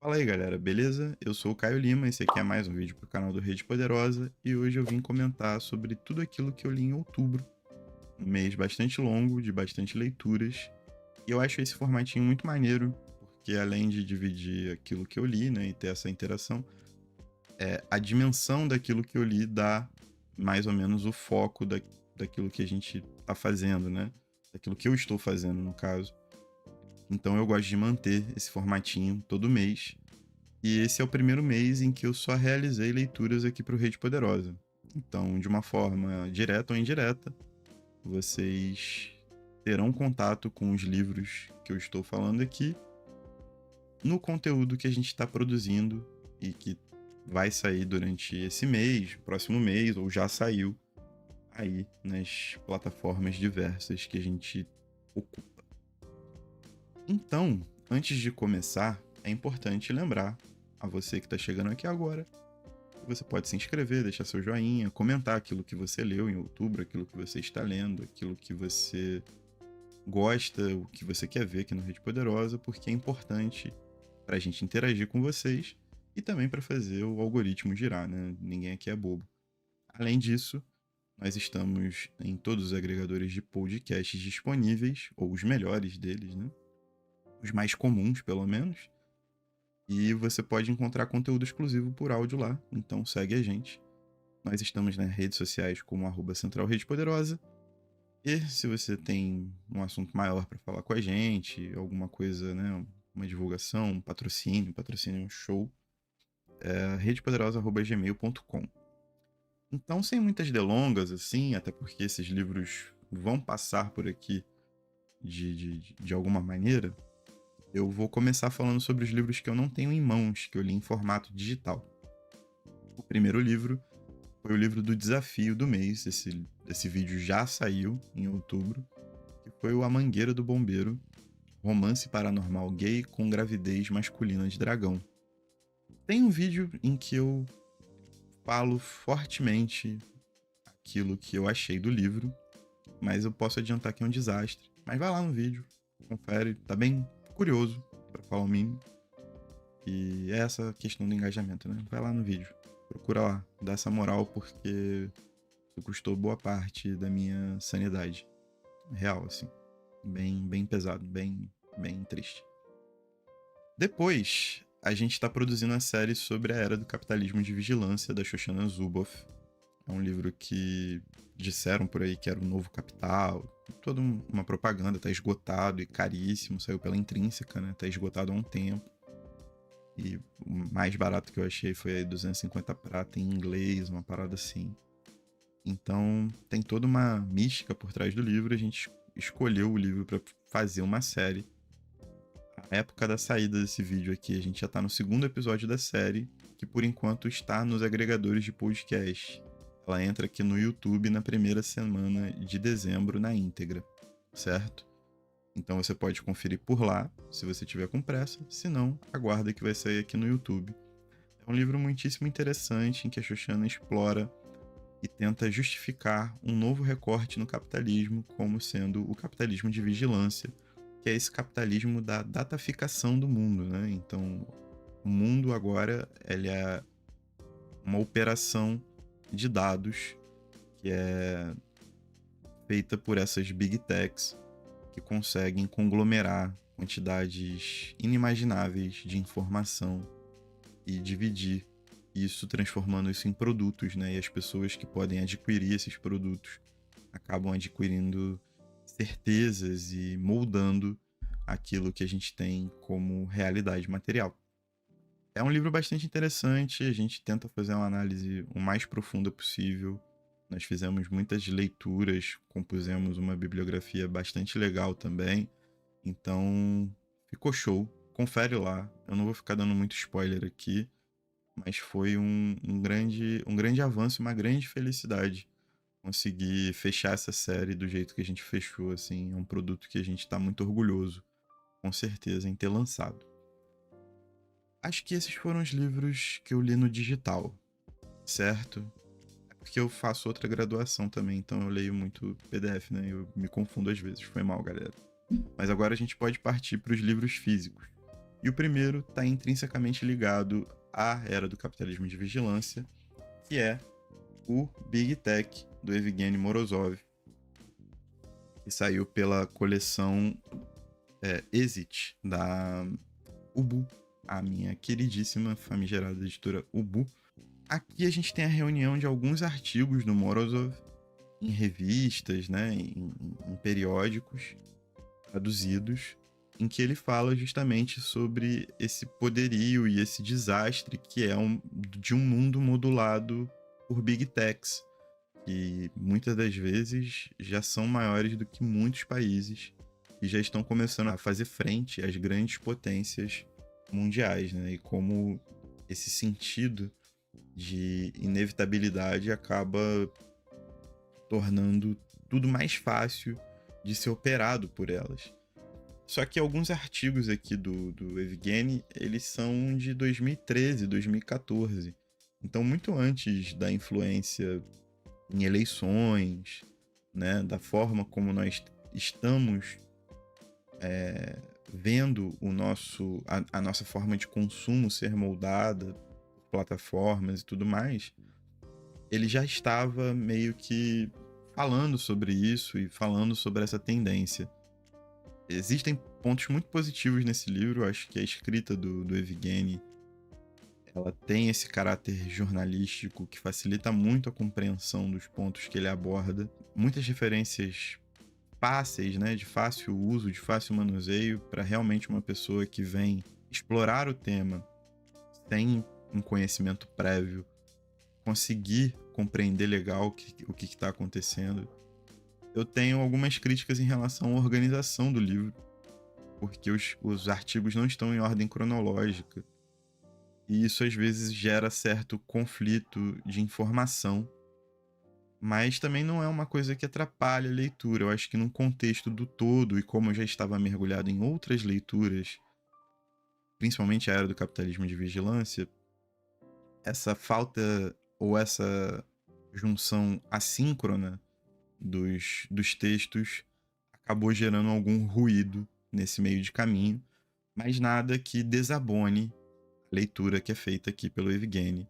Fala aí galera, beleza? Eu sou o Caio Lima, esse aqui é mais um vídeo pro canal do Rede Poderosa e hoje eu vim comentar sobre tudo aquilo que eu li em outubro, um mês bastante longo, de bastante leituras, e eu acho esse formatinho muito maneiro, porque além de dividir aquilo que eu li, né, e ter essa interação, a dimensão daquilo que eu li dá mais ou menos o foco daquilo que a gente tá fazendo, né? Daquilo que eu estou fazendo, no caso. Então eu gosto de manter esse formatinho todo mês. E esse é o primeiro mês em que eu só realizei leituras aqui para o Rede Poderosa. Então, de uma forma direta ou indireta, vocês terão contato com os livros que eu estou falando aqui no conteúdo que a gente está produzindo e que vai sair durante esse mês, próximo mês, ou já saiu aí nas plataformas diversas que a gente ocupa. Então, antes de começar, é importante lembrar a você que está chegando aqui agora, você pode se inscrever, deixar seu joinha, comentar aquilo que você leu em outubro, aquilo que você está lendo, aquilo que você gosta, o que você quer ver aqui no Rede Poderosa, porque é importante para a gente interagir com vocês e também para fazer o algoritmo girar, né? Ninguém aqui é bobo. Além disso, nós estamos em todos os agregadores de podcasts disponíveis, ou os melhores deles, né? Os mais comuns, pelo menos. E você pode encontrar conteúdo exclusivo por áudio lá, então segue a gente. Nós estamos nas redes sociais como @Central Rede Poderosa. E se você tem um assunto maior para falar com a gente, alguma coisa, né, uma divulgação, patrocínio é um show, redepoderosa@gmail.com. Então, sem muitas delongas, assim, até porque esses livros vão passar por aqui de alguma maneira, eu vou começar falando sobre os livros que eu não tenho em mãos, que eu li em formato digital. O primeiro livro foi o livro do desafio do mês. Esse vídeo já saiu em outubro, que foi o A Mangueira do Bombeiro, romance paranormal gay com gravidez masculina de dragão. Tem um vídeo em que eu falo fortemente aquilo que eu achei do livro, mas eu posso adiantar que é um desastre. Mas vai lá no vídeo, confere, tá bem curioso, para falar o mínimo. E é essa questão do engajamento, né? Vai lá no vídeo, procura lá, dá essa moral, porque isso custou boa parte da minha sanidade. Real, assim. Bem pesado, bem triste. Depois, a gente está produzindo a série sobre a era do capitalismo de vigilância da Shoshana Zuboff. É um livro que disseram por aí que era o novo capital. Toda uma propaganda, tá esgotado e caríssimo. Saiu pela Intrínseca, né? Tá esgotado há um tempo. E o mais barato que eu achei foi aí 250 prata em inglês, uma parada assim. Então, tem toda uma mística por trás do livro. A gente escolheu o livro para fazer uma série. A época da saída desse vídeo aqui, a gente já tá no segundo episódio da série, que por enquanto está nos agregadores de podcast. Ela entra aqui no YouTube na primeira semana de dezembro na íntegra, certo? Então você pode conferir por lá, se você tiver com pressa, se não, aguarda que vai sair aqui no YouTube. É um livro muitíssimo interessante em que a Shoshana explora e tenta justificar um novo recorte no capitalismo como sendo o capitalismo de vigilância, que é esse capitalismo da dataficação do mundo, né? Então, o mundo agora ele é uma operação de dados que é feita por essas big techs que conseguem conglomerar quantidades inimagináveis de informação e dividir isso, transformando isso em produtos, né? E as pessoas que podem adquirir esses produtos acabam adquirindo certezas e moldando aquilo que a gente tem como realidade material. É um livro bastante interessante, a gente tenta fazer uma análise o mais profunda possível. Nós fizemos muitas leituras, compusemos uma bibliografia bastante legal também. Então, ficou show. Confere lá. Eu não vou ficar dando muito spoiler aqui, mas foi um grande avanço, uma grande felicidade conseguir fechar essa série do jeito que a gente fechou. Assim, é um produto que a gente está muito orgulhoso, com certeza, em ter lançado. Acho que esses foram os livros que eu li no digital, certo? É porque eu faço outra graduação também, então eu leio muito PDF, né? Eu me confundo às vezes, foi mal, galera. Mas agora a gente pode partir para os livros físicos. E o primeiro está intrinsecamente ligado à era do capitalismo de vigilância, que é o Big Tech, do Evgeny Morozov, que saiu pela coleção Exit, da Ubu, a minha queridíssima famigerada editora Ubu. Aqui a gente tem a reunião de alguns artigos do Morozov em revistas, né, em periódicos traduzidos, em que ele fala justamente sobre esse poderio e esse desastre que é de um mundo modulado por Big Techs, que muitas das vezes já são maiores do que muitos países e já estão começando a fazer frente às grandes potências mundiais, né? E como esse sentido de inevitabilidade acaba tornando tudo mais fácil de ser operado por elas. Só que alguns artigos aqui do Evgeny, eles são de 2013, 2014. Então, muito antes da influência em eleições, né, da forma como nós estamos vendo a nossa forma de consumo ser moldada por plataformas e tudo mais, ele já estava meio que falando sobre isso e falando sobre essa tendência. Existem pontos muito positivos nesse livro. Eu acho que a escrita do Evgeny, ela tem esse caráter jornalístico que facilita muito a compreensão dos pontos que ele aborda. Muitas referências fáceis, né, de fácil uso, de fácil manuseio, para realmente uma pessoa que vem explorar o tema sem um conhecimento prévio conseguir compreender legal o que está acontecendo. Eu tenho algumas críticas em relação à organização do livro, porque os artigos não estão em ordem cronológica. E isso às vezes gera certo conflito de informação, mas também não é uma coisa que atrapalha a leitura. Eu acho que num contexto do todo, e como eu já estava mergulhado em outras leituras, principalmente a era do capitalismo de vigilância, essa falta ou essa junção assíncrona dos textos acabou gerando algum ruído nesse meio de caminho, mas nada que desabone a leitura que é feita aqui pelo Evgeny.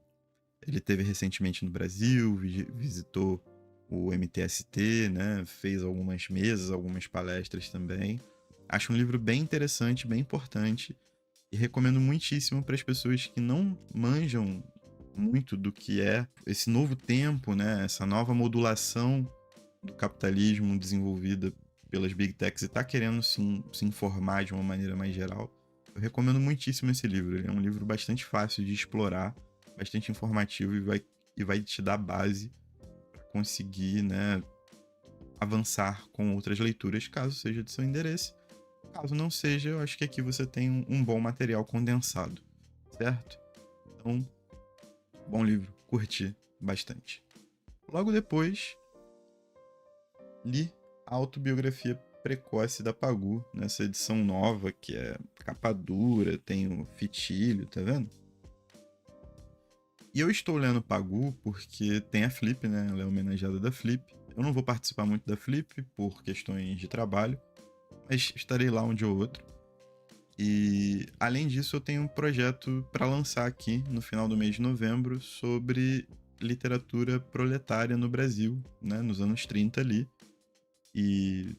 Ele esteve recentemente no Brasil, visitou o MTST, né? Fez algumas mesas, algumas palestras também. Acho um livro bem interessante, bem importante, e recomendo muitíssimo para as pessoas que não manjam muito do que é esse novo tempo, né? Essa nova modulação do capitalismo desenvolvida pelas Big Techs e tá querendo se informar de uma maneira mais geral. Eu recomendo muitíssimo esse livro. Ele é um livro bastante fácil de explorar, bastante informativo e vai te dar base para conseguir, né, avançar com outras leituras, caso seja de seu interesse. Caso não seja, eu acho que aqui você tem um bom material condensado, certo? Então, bom livro, curti bastante. Logo depois, li a autobiografia precoce da Pagu, nessa edição nova, que é capa dura, tem o fitilho, tá vendo? E eu estou lendo Pagu porque tem a Flip, né? Ela é homenageada da Flip. Eu não vou participar muito da Flip por questões de trabalho, mas estarei lá um dia ou outro. E além disso, eu tenho um projeto para lançar aqui no final do mês de novembro sobre literatura proletária no Brasil, né? Nos anos 30 ali. E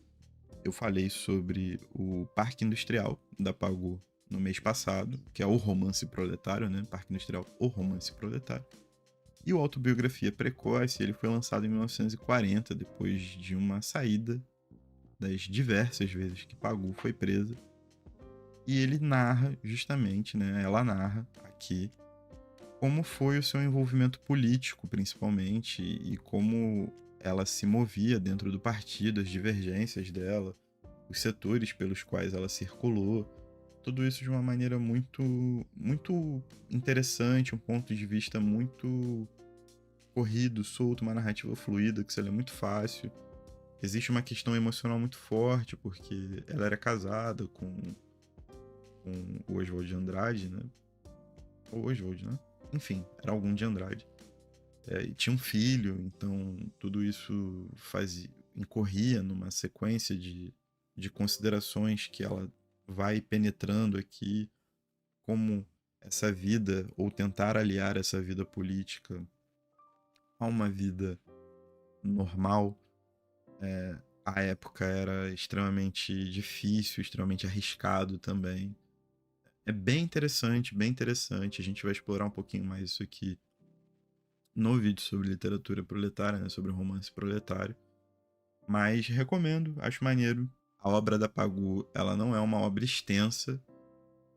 eu falei sobre o Parque Industrial da Pagu no mês passado, que é o romance proletário, né? Parque Industrial, o romance proletário. E o Autobiografia Precoce, ele foi lançado em 1940, depois de uma saída das diversas vezes que Pagu foi presa. E ele narra, justamente, né? Ela narra aqui como foi o seu envolvimento político, principalmente, e como ela se movia dentro do partido, as divergências dela, os setores pelos quais ela circulou, tudo isso de uma maneira muito interessante, um ponto de vista muito corrido, solto, uma narrativa fluida, que se lê muito fácil. Existe uma questão emocional muito forte, porque ela era casada com o Oswald de Andrade, né? Ou Oswald, né? Enfim, era algum de Andrade. E tinha um filho, então tudo isso incorria numa sequência de considerações que ela vai penetrando aqui, como essa vida, ou tentar aliar essa vida política a uma vida normal, à época era extremamente difícil, extremamente arriscado também. É bem interessante, bem interessante. A gente vai explorar um pouquinho mais isso aqui no vídeo sobre literatura proletária, né, sobre romance proletário. Mas recomendo, acho maneiro. A obra da Pagu, ela não é uma obra extensa,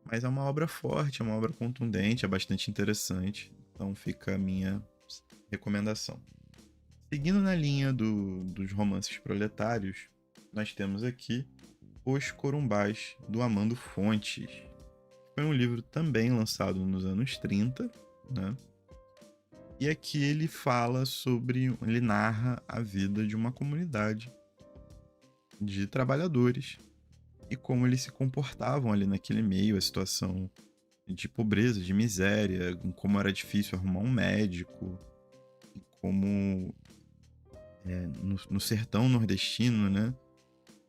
mas é uma obra forte, é uma obra contundente, é bastante interessante. Então fica a minha recomendação. Seguindo na linha dos romances proletários, nós temos aqui Os Corumbás, do Amando Fontes. Foi um livro também lançado nos anos 30, né? E aqui ele fala sobre, ele narra a vida de uma comunidade de trabalhadores e como eles se comportavam ali naquele meio, a situação de pobreza, de miséria, como era difícil arrumar um médico, e como no sertão nordestino, né,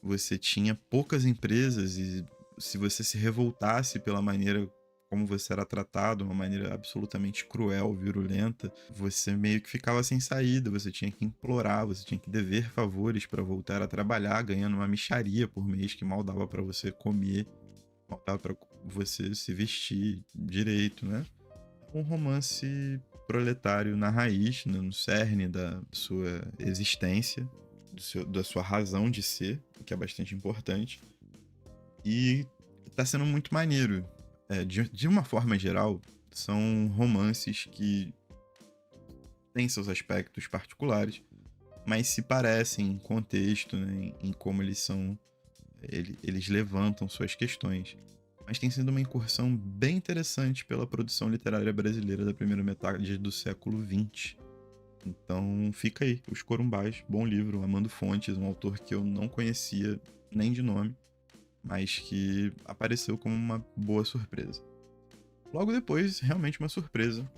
você tinha poucas empresas e se você se revoltasse pela maneira como você era tratado, uma maneira absolutamente cruel, virulenta, você meio que ficava sem saída, você tinha que implorar, você tinha que dever favores para voltar a trabalhar, ganhando uma mixaria por mês que mal dava para você comer, mal dava para você se vestir direito, né? Um romance proletário na raiz, né, no cerne da sua existência, da sua razão de ser, o que é bastante importante. E tá sendo muito maneiro. De uma forma geral, são romances que têm seus aspectos particulares, mas se parecem em contexto, né, em como eles são. Eles levantam suas questões. Mas tem sido uma incursão bem interessante pela produção literária brasileira da primeira metade do século XX. Então fica aí, Os Corumbás, bom livro, Amando Fontes, um autor que eu não conhecia nem de nome, mas que apareceu como uma boa surpresa. Logo depois, realmente uma surpresa,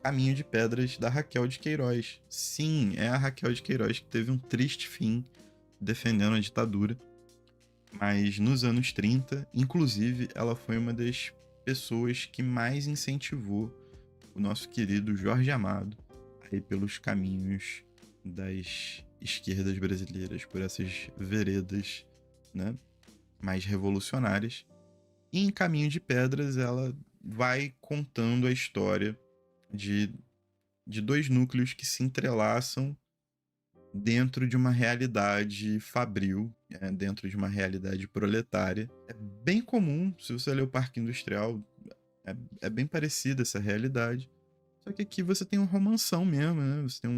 Caminho de Pedras, da Raquel de Queiroz. Sim, é a Raquel de Queiroz que teve um triste fim defendendo a ditadura, mas nos anos 30, inclusive, ela foi uma das pessoas que mais incentivou o nosso querido Jorge Amado a ir pelos caminhos das esquerdas brasileiras, por essas veredas, né, mais revolucionárias. E em Caminho de Pedras, ela vai contando a história de, de dois núcleos que se entrelaçam dentro de uma realidade fabril, dentro de uma realidade proletária. É bem comum, se você ler o Parque Industrial, é bem parecida essa realidade. Só que aqui você tem um romanção mesmo, né? Você tem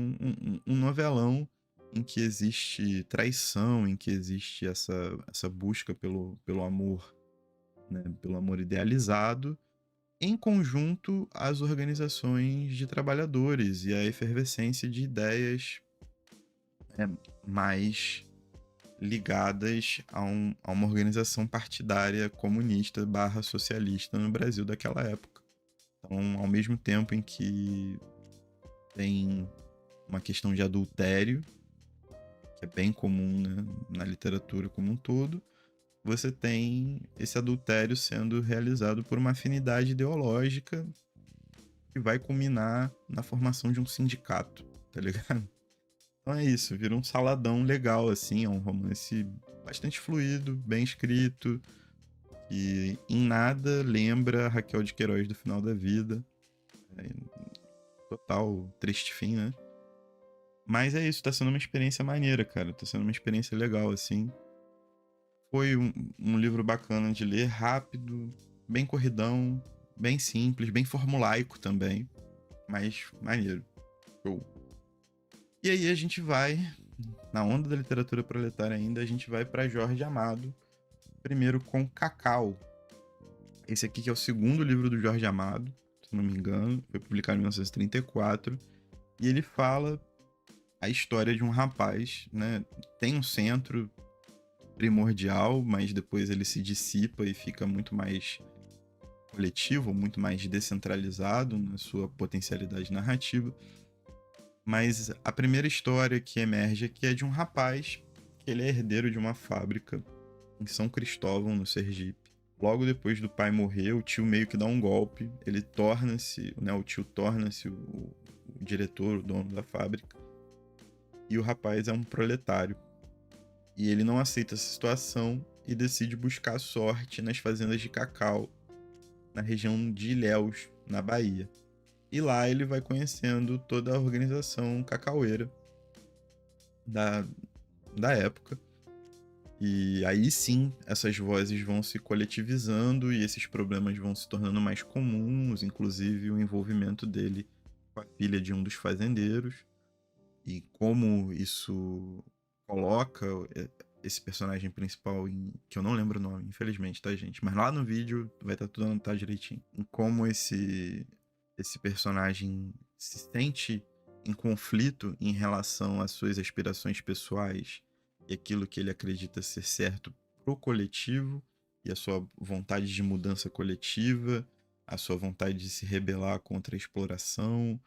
um novelão em que existe traição, em que existe essa busca pelo amor, né? Pelo amor idealizado, em conjunto às organizações de trabalhadores e a efervescência de ideias mais ligadas a uma organização partidária comunista barra socialista no Brasil daquela época. Então, ao mesmo tempo em que tem uma questão de adultério, que é bem comum, né, na literatura como um todo, você tem esse adultério sendo realizado por uma afinidade ideológica que vai culminar na formação de um sindicato, tá ligado? Então é isso, vira um saladão legal, assim, é um romance bastante fluido, bem escrito, que em nada lembra Raquel de Queiroz do final da vida. É, total triste fim, né? Mas é isso, tá sendo uma experiência maneira, cara. Tá sendo uma experiência legal, assim. Foi um livro bacana de ler, rápido, bem corridão, bem simples, bem formulaico também, mas maneiro. Show. E aí a gente vai, na onda da literatura proletária ainda, a gente vai para Jorge Amado, primeiro com Cacau. Esse aqui que é o segundo livro do Jorge Amado, se não me engano, foi publicado em 1934, e ele fala a história de um rapaz, né? Tem um centro primordial, mas depois ele se dissipa e fica muito mais coletivo, muito mais descentralizado na sua potencialidade narrativa. Mas a primeira história que emerge aqui é de um rapaz que ele é herdeiro de uma fábrica em São Cristóvão, no Sergipe. Logo depois do pai morrer, o tio meio que dá um golpe, ele torna-se, né, o tio torna-se o diretor, o dono da fábrica, e o rapaz é um proletário. E ele não aceita essa situação e decide buscar sorte nas fazendas de cacau, na região de Ilhéus, na Bahia. E lá ele vai conhecendo toda a organização cacaueira da, da época. E aí sim, essas vozes vão se coletivizando e esses problemas vão se tornando mais comuns, inclusive o envolvimento dele com a filha de um dos fazendeiros. E como isso coloca esse personagem principal em... que eu não lembro o nome, infelizmente, tá, gente? Mas lá no vídeo vai estar tudo anotado direitinho. Em como esse personagem se sente em conflito em relação às suas aspirações pessoais e aquilo que ele acredita ser certo pro coletivo e a sua vontade de mudança coletiva, a sua vontade de se rebelar contra a exploração,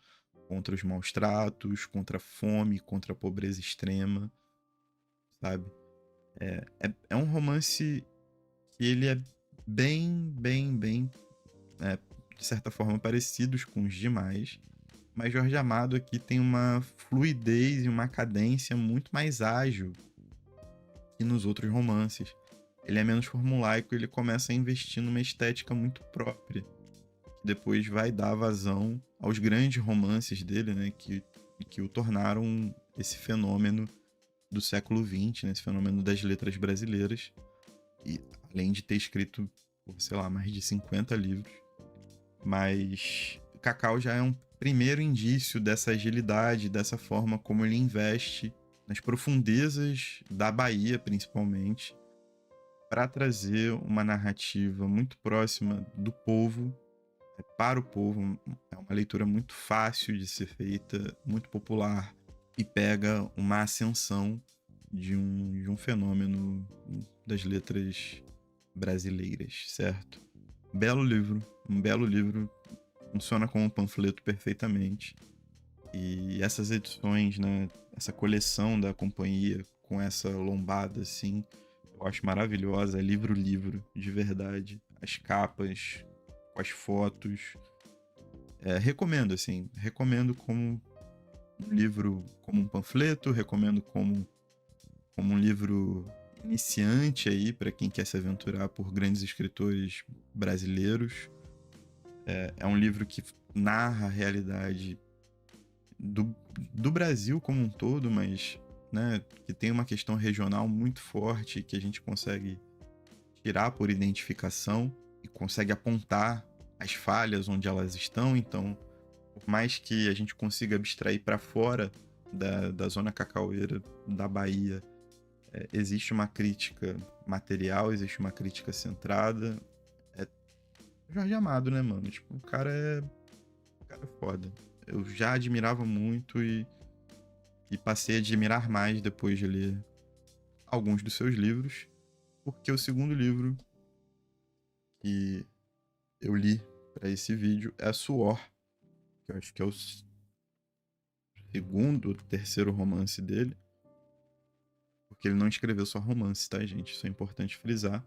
contra os maus tratos, contra a fome, contra a pobreza extrema, sabe? É um romance que ele é bem, de certa forma, parecidos com os demais, mas Jorge Amado aqui tem uma fluidez e uma cadência muito mais ágil que nos outros romances. Ele é menos formulaico, ele começa a investir numa estética muito própria, que depois vai dar vazão aos grandes romances dele, né, que o tornaram esse fenômeno do século XX, né, esse fenômeno das letras brasileiras, e além de ter escrito, sei lá, mais de 50 livros. Mas Cacau já é um primeiro indício dessa agilidade, dessa forma como ele investe nas profundezas da Bahia, principalmente, para trazer uma narrativa muito próxima do povo, para o povo. É uma leitura muito fácil de ser feita, muito popular, e pega uma ascensão de um fenômeno das letras brasileiras, certo? Belo livro, um belo livro, funciona como um panfleto perfeitamente. E essas edições, né, essa coleção da companhia com essa lombada assim, eu acho maravilhosa, é livro, de verdade. As capas, com as fotos. Recomendo, assim, recomendo como um livro, como um panfleto, recomendo como um livro iniciante aí para quem quer se aventurar por grandes escritores brasileiros. É um livro que narra a realidade do Brasil como um todo, mas, né, que tem uma questão regional muito forte que a gente consegue tirar por identificação e consegue apontar as falhas onde elas estão. Então, por mais que a gente consiga abstrair para fora da zona cacaueira da Bahia, existe uma crítica material, existe uma crítica centrada. É Jorge Amado, né, mano? Tipo, o cara é foda. Eu já admirava muito e passei a admirar mais depois de ler alguns dos seus livros, porque o segundo livro que eu li para esse vídeo é Suor, que eu acho que é o segundo, terceiro romance dele, porque ele não escreveu só romance, tá, gente? Isso é importante frisar.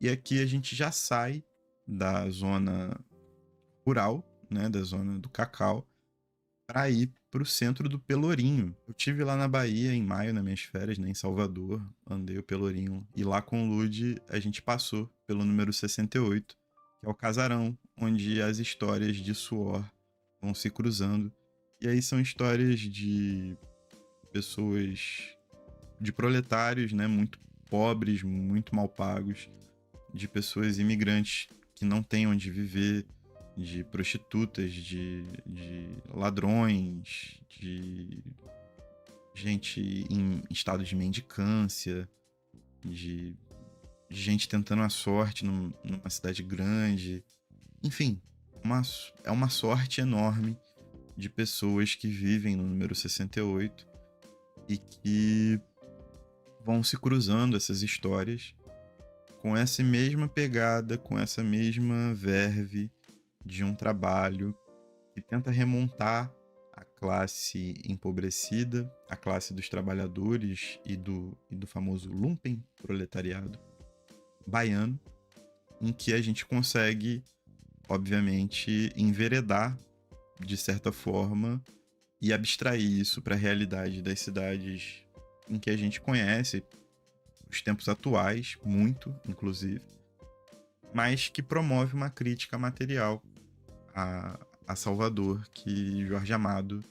E aqui a gente já sai da zona rural, né, da zona do cacau, para ir para o centro do Pelourinho. Eu tive lá na Bahia em maio, nas minhas férias, né, em Salvador, andei o Pelourinho, e lá com o Lude a gente passou pelo número 68, que é o casarão, onde as histórias de Suor vão se cruzando. E aí são histórias de pessoas, de proletários, né, muito pobres, muito mal pagos, de pessoas imigrantes que não têm onde viver, de prostitutas, de ladrões, de gente em estado de mendicância, de gente tentando a sorte numa cidade grande. Enfim, é uma sorte enorme de pessoas que vivem no número 68 e que vão se cruzando essas histórias com essa mesma pegada, com essa mesma verve de um trabalho que tenta remontar a classe empobrecida, a classe dos trabalhadores e do famoso lumpen proletariado baiano, em que a gente consegue, obviamente, enveredar de certa forma e abstrair isso para a realidade das cidades em que a gente conhece, os tempos atuais, muito, inclusive, mas que promove uma crítica material a Salvador, que Jorge Amado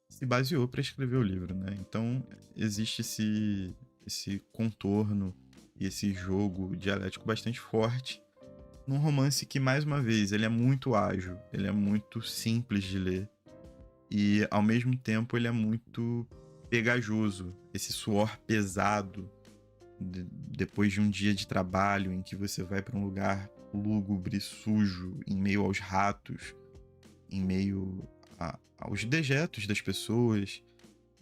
se baseou para escrever o livro, né? Então existe esse contorno e esse jogo dialético bastante forte num romance que, mais uma vez, ele é muito ágil, ele é muito simples de ler e, ao mesmo tempo, ele é muito pegajoso. Esse suor pesado depois de um dia de trabalho em que você vai para um lugar lúgubre, sujo, em meio aos ratos, em meio aos dejetos das pessoas,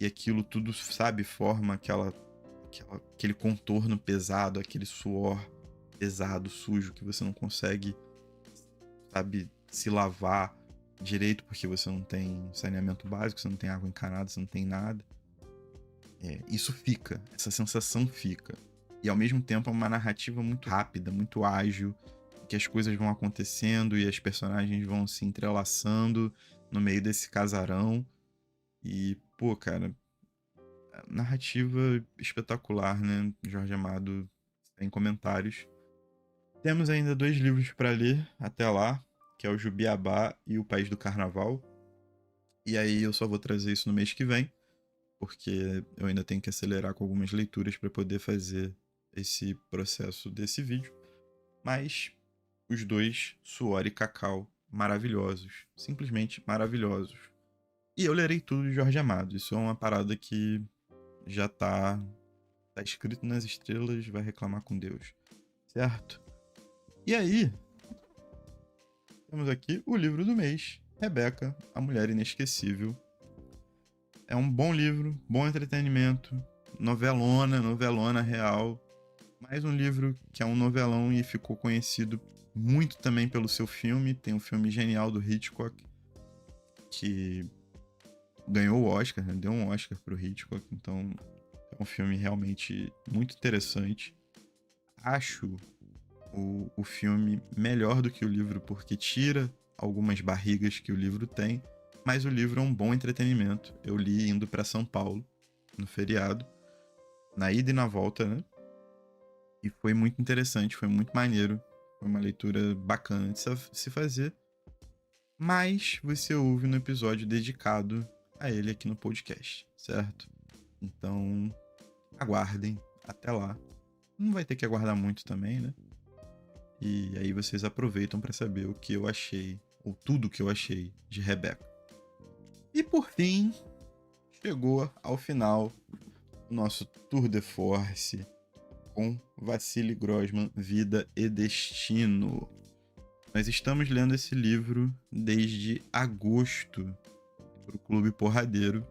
e aquilo tudo, sabe, forma aquele contorno pesado, aquele suor pesado, sujo, que você não consegue, sabe, se lavar direito porque você não tem saneamento básico, você não tem água encanada, você não tem nada. Isso fica, essa sensação fica. E ao mesmo tempo é uma narrativa muito rápida, muito ágil, que as coisas vão acontecendo e as personagens vão se entrelaçando no meio desse casarão. E, pô, cara, narrativa espetacular, né? Jorge Amado, sem comentários. Temos ainda 2 livros para ler até lá, que é o Jubiabá e o País do Carnaval. E aí eu só vou trazer isso no mês que vem, porque eu ainda tenho que acelerar com algumas leituras para poder fazer esse processo desse vídeo. Mas os 2, Suor e Cacau, maravilhosos, simplesmente maravilhosos. E eu lerei tudo de Jorge Amado, isso é uma parada que já tá escrito nas estrelas, vai reclamar com Deus, certo? E aí, temos aqui o livro do mês, Rebeca, a Mulher Inesquecível. É um bom livro, bom entretenimento, novelona real. Mais um livro que é um novelão e ficou conhecido muito também pelo seu filme. Tem um filme genial do Hitchcock, que ganhou o Oscar, né? Deu um Oscar pro Hitchcock, então é um filme realmente muito interessante. Acho o filme melhor do que o livro, porque tira algumas barrigas que o livro tem, mas o livro é um bom entretenimento. Eu li indo para São Paulo, no feriado, na ida e na volta, né? E foi muito interessante, foi muito maneiro. Foi uma leitura bacana de se fazer. Mas você ouve no episódio dedicado a ele aqui no podcast, certo? Então, aguardem até lá. Não vai ter que aguardar muito também, né? E aí vocês aproveitam para saber o que eu achei, ou tudo que eu achei de Rebeca. E por fim, chegou ao final o nosso Tour de Force com Vassili Grossman, Vida e Destino. Nós estamos lendo esse livro desde agosto para o Clube Porradeiro.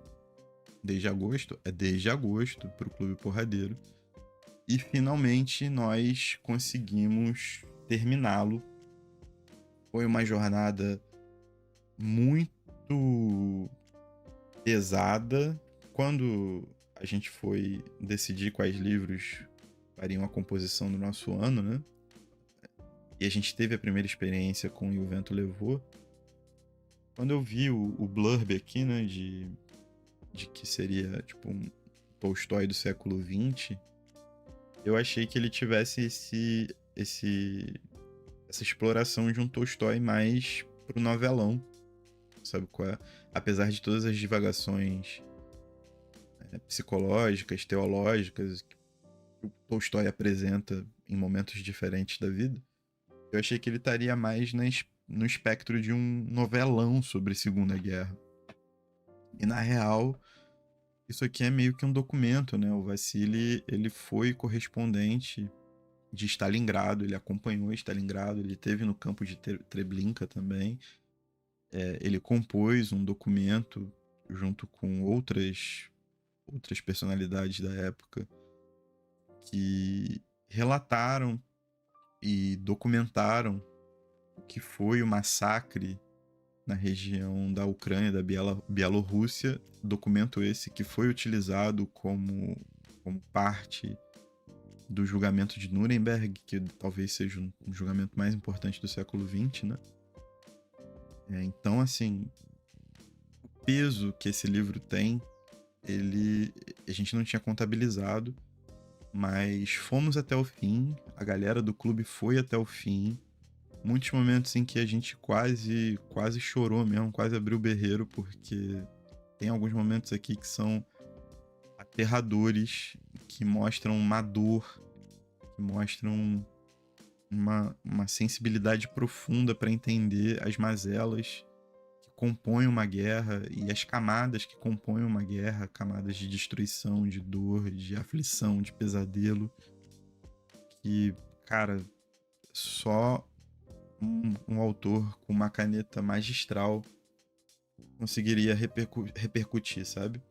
Desde agosto para o Clube Porradeiro. E finalmente nós conseguimos terminá-lo. Foi uma jornada muito pesada. Quando a gente foi decidir quais livros fariam a composição do nosso ano, né? E a gente teve a primeira experiência com E o Vento Levou. Quando eu vi o blurb aqui, né, de que seria tipo um Tolstói do século XX, eu achei que ele tivesse essa exploração de um Tolstói mais pro novelão, sabe qual é? Apesar de todas as divagações psicológicas, teológicas que o Tolstói apresenta em momentos diferentes da vida, eu achei que ele estaria mais no espectro de um novelão sobre Segunda Guerra. E na real, isso aqui é meio que um documento, né? O Vassili, ele foi correspondente de Stalingrado, ele acompanhou Stalingrado, ele esteve no campo de Treblinka também. Ele compôs um documento junto com outras personalidades da época que relataram e documentaram o que foi o massacre na região da Ucrânia, da Bielorrússia, documento esse que foi utilizado como parte do julgamento de Nuremberg, que talvez seja um julgamento mais importante do século XX, né? Então, assim, o peso que esse livro tem, a gente não tinha contabilizado, mas fomos até o fim, a galera do clube foi até o fim. Muitos momentos em que a gente quase chorou mesmo, quase abriu o berreiro, porque tem alguns momentos aqui que são aterradores, que mostram uma dor, que mostram uma sensibilidade profunda para entender as mazelas que compõem uma guerra e as camadas que compõem uma guerra, camadas de destruição, de dor, de aflição, de pesadelo, que, cara, só um autor com uma caneta magistral conseguiria repercutir, sabe?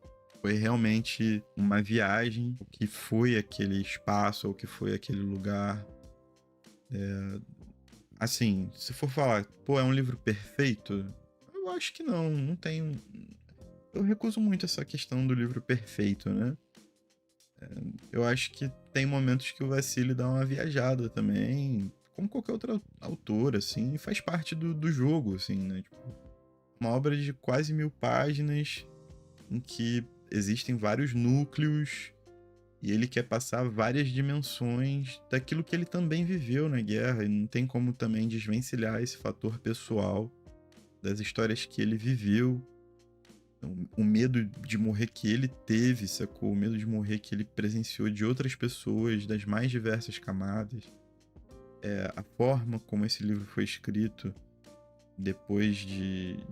Foi realmente uma viagem, o que foi aquele espaço, o que foi aquele lugar. Assim, se for falar, pô, é um livro perfeito, eu acho que não tem. Eu recuso muito essa questão do livro perfeito, né? Eu acho que tem momentos que o Vassili dá uma viajada também, como qualquer outro autor, assim, e faz parte do jogo, assim, né? Tipo, uma obra de quase 1000 páginas, em que existem vários núcleos, e ele quer passar várias dimensões daquilo que ele também viveu na guerra, e não tem como também desvencilhar esse fator pessoal das histórias que ele viveu, o medo de morrer que ele teve, sacou? O medo de morrer que ele presenciou de outras pessoas, das mais diversas camadas. A forma como esse livro foi escrito depois de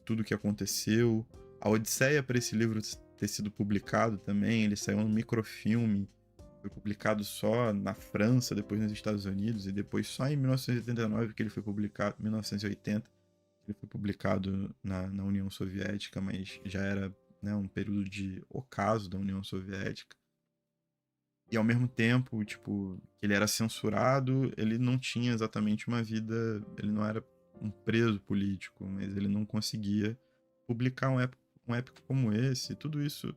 tudo que aconteceu. A odisseia para esse livro ter sido publicado também, ele saiu no microfilme, foi publicado só na França, depois nos Estados Unidos, e depois só em 1989 que ele foi publicado, 1980, ele foi publicado na União Soviética, mas já era, né, um período de ocaso da União Soviética. E ao mesmo tempo, tipo, ele era censurado, ele não tinha exatamente uma vida, ele não era um preso político, mas ele não conseguia publicar um épico como esse. Tudo isso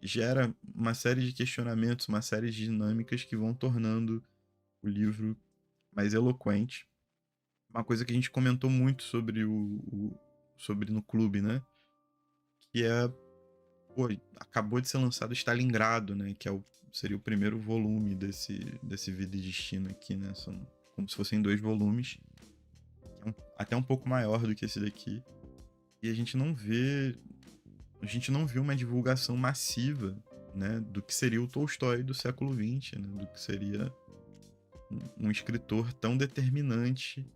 gera uma série de questionamentos, uma série de dinâmicas que vão tornando o livro mais eloquente. Uma coisa que a gente comentou muito sobre sobre no clube, né? Que é, pô, acabou de ser lançado Stalingrado, né? Que seria o primeiro volume desse Vida e Destino aqui, né? São como se fossem 2 volumes, que é até um pouco maior do que esse daqui. E a gente não viu uma divulgação massiva, né, do que seria o Tolstói do século XX, né, do que seria um escritor tão determinante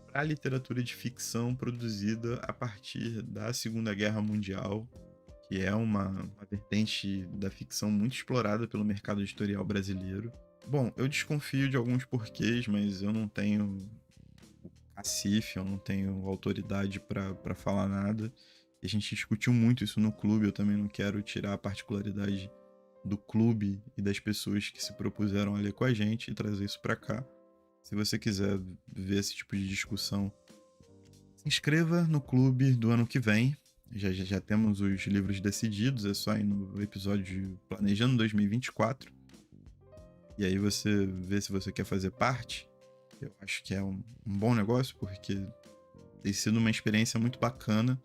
para a literatura de ficção produzida a partir da Segunda Guerra Mundial, que é uma vertente da ficção muito explorada pelo mercado editorial brasileiro. Bom, eu desconfio de alguns porquês, mas eu não tenho cacife, eu não tenho autoridade para falar nada. E a gente discutiu muito isso no clube, eu também não quero tirar a particularidade do clube e das pessoas que se propuseram a ler com a gente e trazer isso para cá. Se você quiser ver esse tipo de discussão, se inscreva no clube do ano que vem. Já temos os livros decididos, é só ir no episódio de Planejando 2024. E aí você vê se você quer fazer parte. Eu acho que é um bom negócio, porque tem sido uma experiência muito bacana.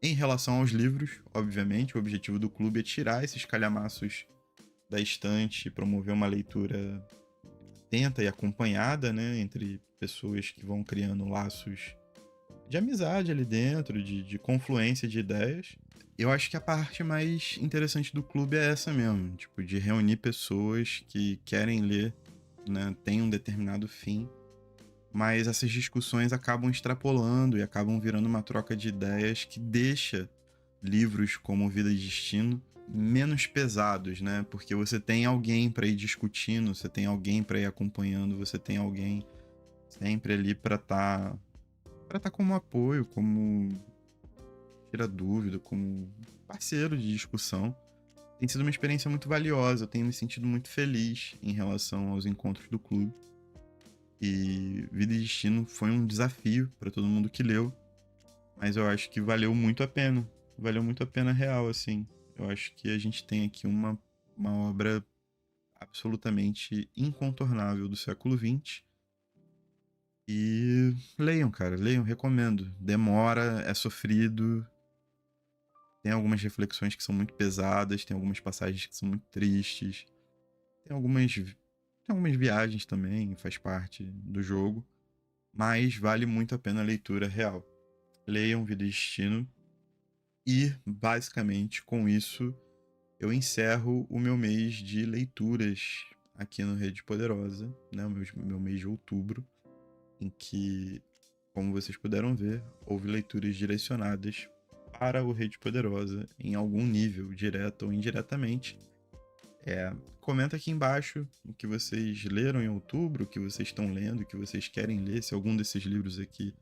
Em relação aos livros, obviamente, o objetivo do clube é tirar esses calhamaços da estante e promover uma leitura atenta e acompanhada, né, entre pessoas que vão criando laços de amizade ali dentro, de confluência de ideias. Eu acho que a parte mais interessante do clube é essa mesmo, tipo, de reunir pessoas que querem ler, né, tem um determinado fim, mas essas discussões acabam extrapolando e acabam virando uma troca de ideias que deixa livros como Vida e Destino menos pesados, né? Porque você tem alguém para ir discutindo, você tem alguém para ir acompanhando, você tem alguém sempre ali para tá como apoio, como tira dúvida, como parceiro de discussão. Tem sido uma experiência muito valiosa, eu tenho me sentido muito feliz em relação aos encontros do clube. E Vida e Destino foi um desafio para todo mundo que leu, mas eu acho que valeu muito a pena. Valeu muito a pena real, assim. Eu acho que a gente tem aqui uma obra absolutamente incontornável do século XX. E leiam, cara, leiam, recomendo. Demora, é sofrido, tem algumas reflexões que são muito pesadas, tem algumas passagens que são muito tristes, tem algumas viagens também, faz parte do jogo, mas vale muito a pena a leitura real. Leiam Vida e Destino e, basicamente, com isso, eu encerro o meu mês de leituras aqui no Rede Poderosa, né? O meu mês de outubro, em que, como vocês puderam ver, houve leituras direcionadas para o Rede Poderosa em algum nível, direto ou indiretamente. Comenta aqui embaixo o que vocês leram em outubro, o que vocês estão lendo, o que vocês querem ler, se algum desses livros aqui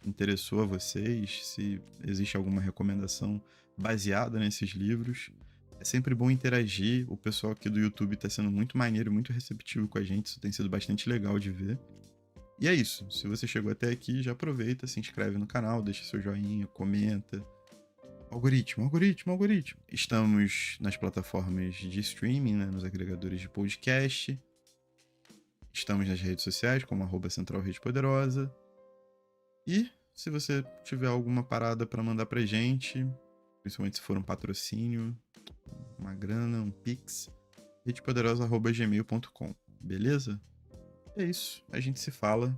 interessou a vocês, se existe alguma recomendação baseada nesses livros. É sempre bom interagir, o pessoal aqui do YouTube está sendo muito maneiro, muito receptivo com a gente, isso tem sido bastante legal de ver. E é isso, se você chegou até aqui, já aproveita, se inscreve no canal, deixa seu joinha, comenta. Algoritmo, algoritmo, algoritmo. Estamos nas plataformas de streaming, né, nos agregadores de podcast. Estamos nas redes sociais, como @Central Rede Poderosa. E se você tiver alguma parada para mandar pra gente, principalmente se for um patrocínio, uma grana, um pix, redepoderosa@gmail.com, beleza? É isso, a gente se fala